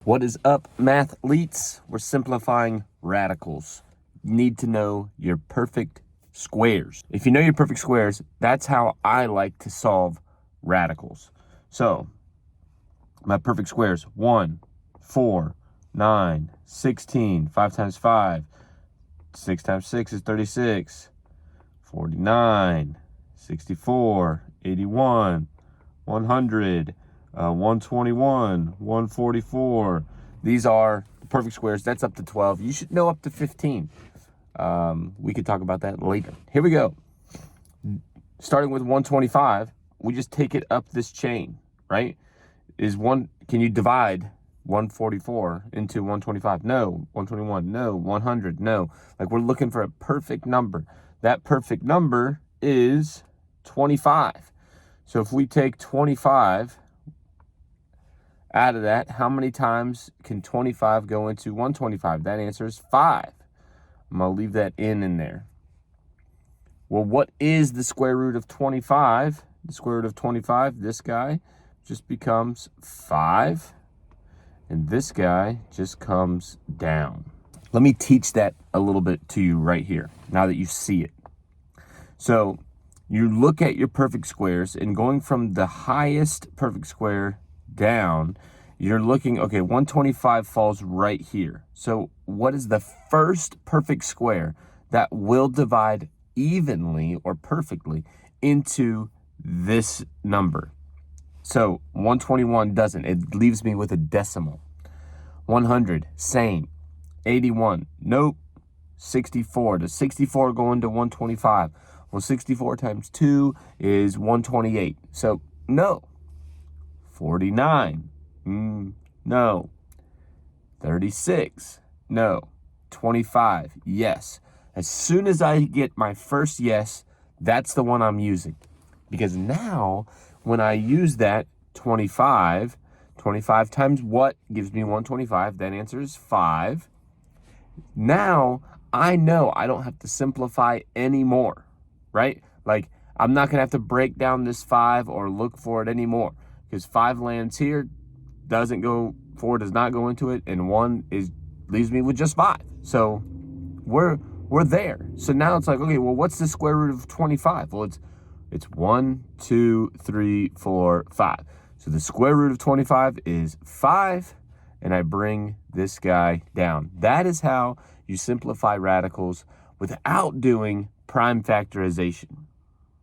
What is up, mathletes? We're simplifying radicals. You need to know your perfect squares. If you know your perfect squares, that's how I like to solve radicals. So, my perfect squares: 1, 4, 9, 16, 5 times 5, 6 times 6 is 36, 49, 64, 81, 100, 121, 144. These are the perfect squares. That's up to 12. You should know up to 15. We could talk about that later. Here we go. Starting with 125, we just take it up this chain, right? Can you divide 144 into 125? No. 121? No. 100? No. Like, we're looking for a perfect number. That perfect number is 25. So if we take 25 out of that, how many times can 25 go into 125? That answer is 5. I'm going to leave that in there. Well, what is the square root of 25? The square root of 25, this guy just becomes 5. And this guy just comes down. Let me teach that a little bit to you right here, now that you see it. So you look at your perfect squares, and going from the highest perfect square down, you're looking, okay, 125 falls right here. So what is the first perfect square that will divide evenly or perfectly into this number? So 121 doesn't. It leaves me with a decimal. 100, same. 81, nope. 64, does 64 go into 125? Well, 64 times 2 is 128. So, no. 49, no. 36, no. 25, yes. As soon as I get my first yes, that's the one I'm using. Because now, when I use that 25 times what gives me 125? That answer is 5. Now, I know I don't have to simplify anymore, right? Like, I'm not going to have to break down this 5 or look for it anymore, because 5 lands here, 4 does not go into it, and 1 leaves me with just 5. So we're there. So now it's like, okay, well, what's the square root of 25? Well, it's 1, 2, 3, 4, 5. So the square root of 25 is 5, and I bring this guy down. That is how you simplify radicals without doing prime factorization.